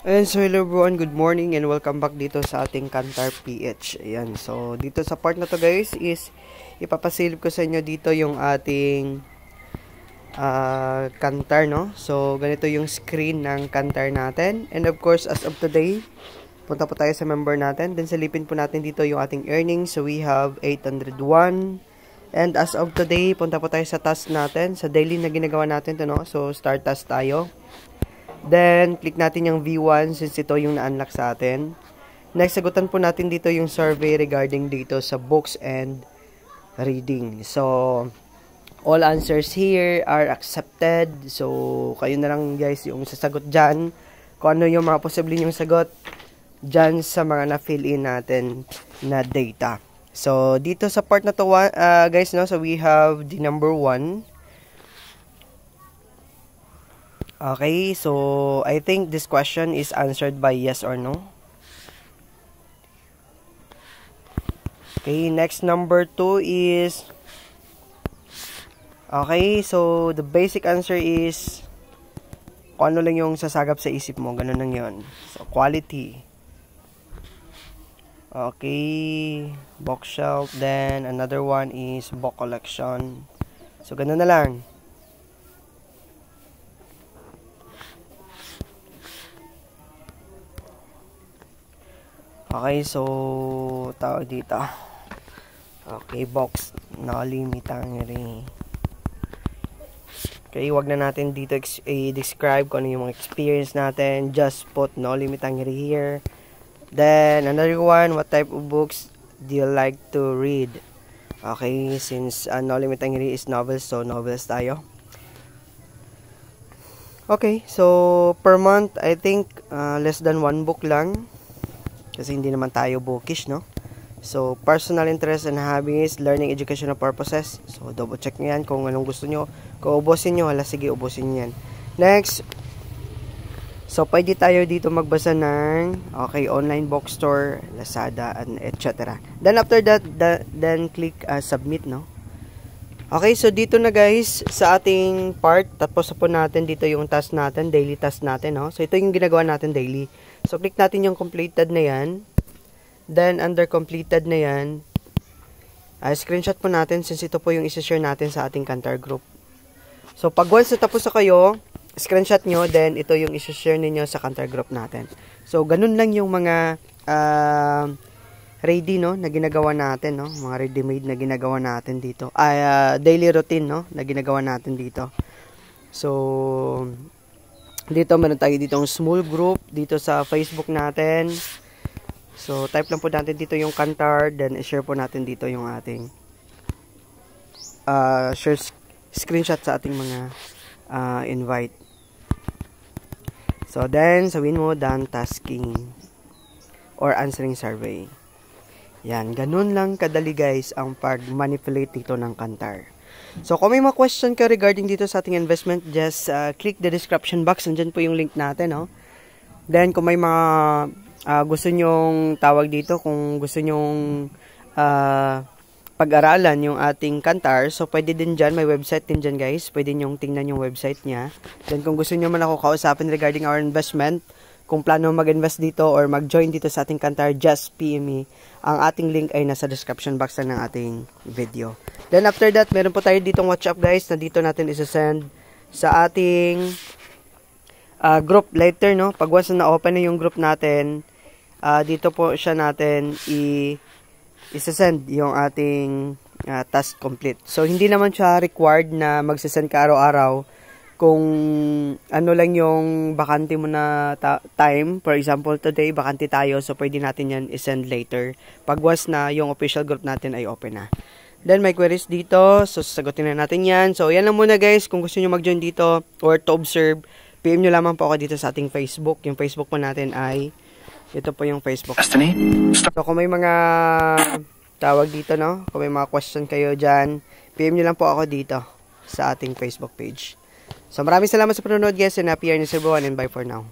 And so hello everyone, good morning and welcome back dito sa ating Kantar PH. Ayan, so dito sa part na to guys is ipapasilip ko sa inyo dito yung ating Kantar, no? So ganito yung screen ng Kantar natin. And of course, as of today, punta po tayo sa member natin. Then silipin po natin dito yung ating earnings. So we have 801. And as of today, punta po tayo sa task natin, sa daily na ginagawa natin to, no? So start task tayo. Then, click natin yung V1 since ito yung na-unlock sa atin. Next, sagutan po natin dito yung survey regarding dito sa books and reading. So, all answers here are accepted. So, kayo na lang guys yung sasagot dyan. Kung ano yung mga posible yung sagot dyan sa mga na-fill in natin na data. So, dito sa part na to guys, no? So, we have the number 1. Okay, so I think this question is answered by yes or no. Okay, next number 2 is okay, so the basic answer is kung ano lang yung sasagap sa isip mo, ganun lang yun. So, quality. Okay, bookshelf, then another one is book collection. So, ganun na lang. Okay, so tawag dito. Okay, box no limitang rin. Okay, wag na natin dito i-describe kung ano yung mga experience natin. Just put no limitang rin here. Then another one, what type of books do you like to read? Okay, since no limitang rin is novels, so novels tayo. Okay, so per month I think less than 1 book lang. Kasi hindi naman tayo bookish, no? So, personal interest and hobbies, learning, educational purposes. So, double check nyo yan kung anong gusto nyo. Kung ubusin nyo, hala, sige, ubusin nyo yan. Next. So, pwede tayo dito magbasa ng, okay, online bookstore, Lazada, and etc. Then, after that, then click submit, no? Okay, so dito na guys, sa ating part, tapos po natin dito yung task natin, daily task natin, no? So, ito yung ginagawa natin daily. So, click natin yung completed na yan. Then, under completed na yan, screenshot po natin since ito po yung isi-share natin sa ating Kantar group. So, pag once na tapos na kayo, screenshot nyo, then ito yung isi-share ninyo sa Kantar group natin. So, ganun lang yung mga ready, no, na ginagawa natin, no? Mga ready-made na ginagawa natin dito. Daily routine, no, na ginagawa natin dito. So, dito meron tayo ditong small group dito sa Facebook natin. So, type lang po natin dito yung Kantar, then i-share po natin dito yung ating share screenshot sa ating mga invite. So, then sabihin mo done tasking or answering survey. Yan, ganun lang kadali guys ang pag-manipulate dito ng Kantar. So, kung may mga question ka regarding dito sa ating investment, just click the description box. Nandyan po yung link natin, no? Then, kung may mga gusto nyong tawag dito, kung gusto nyong pag-aralan yung ating Kantar, so pwede din dyan, may website din dyan guys. Pwede nyong tingnan yung website niya. Then, kung gusto nyo man ako kausapin regarding our investment, kung plano mag-invest dito or mag-join dito sa ating Kantar, just PM me. Ang ating link ay nasa description box lang ng ating video. Then after that, meron po tayo ditong WhatsApp guys na dito natin isa-send sa ating group later, no? Pag once na open na yung group natin, dito po siya natin isa-send yung ating task complete. So, hindi naman siya required na magsasend ka araw-araw. Kung ano lang yung bakante mo na time, for example, today, bakante tayo, so pwede natin yan isend later. Pag once na yung official group natin ay open na. Then, may queries dito, so sasagutin na natin yan. So, yan lang muna guys, kung gusto nyo mag-join dito or to observe, PM nyo lamang po ako dito sa ating Facebook. Yung Facebook po natin ay, ito po yung Facebook. So, kung may mga tawag dito, no? Kung may mga question kayo dyan, PM nyo lang po ako dito sa ating Facebook page. So, maraming salamat sa panonood guys, and happy earnings everyone, and bye for now.